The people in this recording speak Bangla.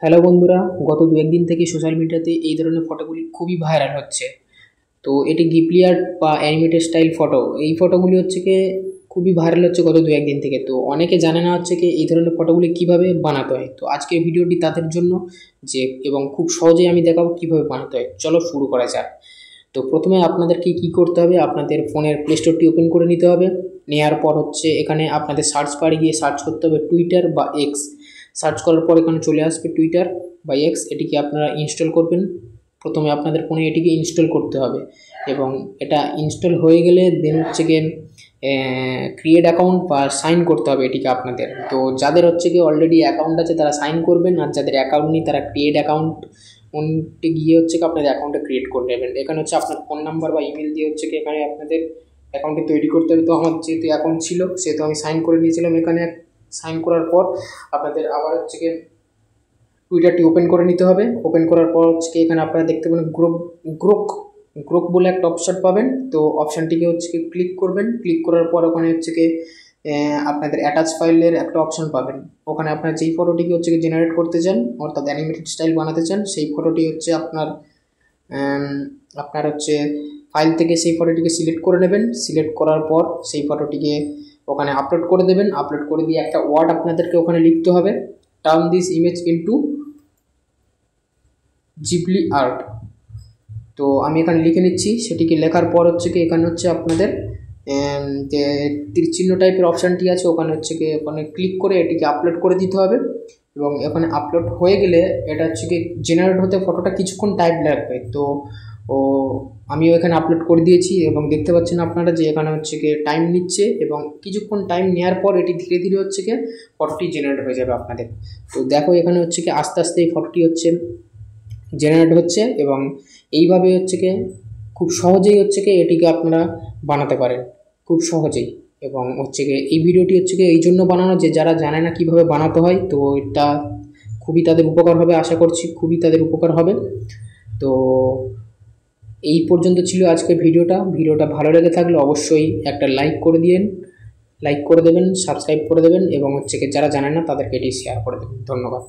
হ্যালো বন্ধুরা, গত দু একদিন থেকে সোশ্যাল মিডিয়াতে এই ধরনের ফটোগুলি খুবই ভাইরাল হচ্ছে। তো এটি গিবলি আর্ট বা অ্যানিমেটেড স্টাইল ফটো, এই ফটোগুলি হচ্ছে কি খুবই ভাইরাল হচ্ছে গত দু একদিন থেকে। তো অনেকে জানে না হচ্ছে কি এই ধরনের ফটোগুলি কিভাবে বানাতে হয়। তো আজকের ভিডিওটি তাদের জন্য, যে এবং খুব সহজেই আমি দেখাবো কিভাবে বানাতে হয়। চলো শুরু করা যাক। তো প্রথমে আপনাদেরকে কি করতে হবে, আপনাদের ফোনের প্লে স্টোরটি ওপেন করে নিতে হবে। নেওয়ার পর হচ্ছে এখানে আপনাদের সার্চ বারে গিয়ে সার্চ করতে হবে টুইটার বা এক্স। সার্চ করার পর এখানে চলে আসবে টুইটার বা এক্স, এটিকে আপনারা ইনস্টল করবেন। প্রথমে আপনাদের ফোনে এটিকে ইনস্টল করতে হবে এবং এটা ইনস্টল হয়ে গেলে দেন হচ্ছে গিয়ে ক্রিয়েট অ্যাকাউন্ট বা সাইন করতে হবে এটিকে আপনাদের। তো যাদের হচ্ছে গিয়ে অলরেডি অ্যাকাউন্ট আছে তারা সাইন করবেন, আর যাদের অ্যাকাউন্ট নেই তারা ক্রিয়েট অ্যাকাউন্ট গিয়ে হচ্ছে কি আপনাদের অ্যাকাউন্টটা ক্রিয়েট করে নেবেন। এখানে হচ্ছে আপনার ফোন নাম্বার বা ইমেল দিয়ে হচ্ছে কি এখানে আপনাদের অ্যাকাউন্টটি তৈরি করতে হবে। তো আমার যেহেতু অ্যাকাউন্ট ছিল সেহেতু আমি সাইন করে নিয়েছিলাম। এখানে সাইন করার পর আপনাদের আবার হচ্ছে কি টুইটারটি ওপেন করে নিতে হবে। ওপেন করার পর হচ্ছে কি এখানে আপনারা দেখতে পাবেন গ্রুপ বলে একটা অপশন পাবেন। তো অপশানটিকে হচ্ছে কি ক্লিক করবেন। ক্লিক করার পর ওখানে হচ্ছে কি আপনাদের অ্যাটাচ ফাইলের একটা অপশন পাবেন। ওখানে আপনার যেই ফটোটিকে হচ্ছে কি জেনারেট করতে চান অর্থাৎ অ্যানিমেটেড স্টাইল বানাতে চান, সেই ফটোটি হচ্ছে আপনার হচ্ছে ফাইল থেকে সেই ফটোটিকে সিলেক্ট করে নেবেন। সিলেক্ট করার পর সেই ফটোটিকে ওখানে আপলোড করে দেবেন। আপলোড করে দিয়ে একটা ওয়ার্ড আপনাদেরকে ওখানে লিখতে হবে, turn this image into Ghibli art. তো আমি এখানে লিখে নিচ্ছি। সেটিকে লেখার পর হচ্ছে কি এখানে হচ্ছে আপনাদের যে তীরচিহ্ন টাইপের অপশানটি আছে ওখানে হচ্ছে কি ওখানে ক্লিক করে এটিকে আপলোড করে দিতে হবে। এবং এখানে আপলোড হয়ে গেলে এটা হচ্ছে কি জেনারেট হতে ফটোটা কিছুক্ষণ টাইম লাগবে। তো আমিও এখানে আপলোড করে দিয়েছি এবং দেখতে পাচ্ছেন আপনারা যে এখানে হচ্ছে কি টাইম নিচ্ছে এবং কিছুক্ষণ টাইম নেওয়ার পর এটি ধীরে ধীরে হচ্ছে কি ফটোটি জেনারেট হয়ে যাবে আপনাদের। তো দেখো এখানে হচ্ছে কি আস্তে আস্তে এই ফটোটি হচ্ছে জেনারেট হচ্ছে এবং এইভাবে হচ্ছে কি খুব সহজেই হচ্ছে কি এটিকে আপনারা বানাতে পারেন খুব সহজেই। এবং হচ্ছে কি এই ভিডিওটি হচ্ছে কি এই জন্য বানানো যে যারা জানে না কিভাবে বানাতে হয়, তো এটা খুবই তাদের উপকার হবে। আশা করছি খুবই তাদের উপকার হবে। তো এই পর্যন্ত ছিল আজকের ভিডিওটা ভালো লেগে থাকলে অবশ্যই একটা লাইক করে দেবেন, সাবস্ক্রাইব করে দেবেন এবং হচ্ছে কি যারা জানেন না তাদেরকে এটি শেয়ার করে দেবেন। ধন্যবাদ।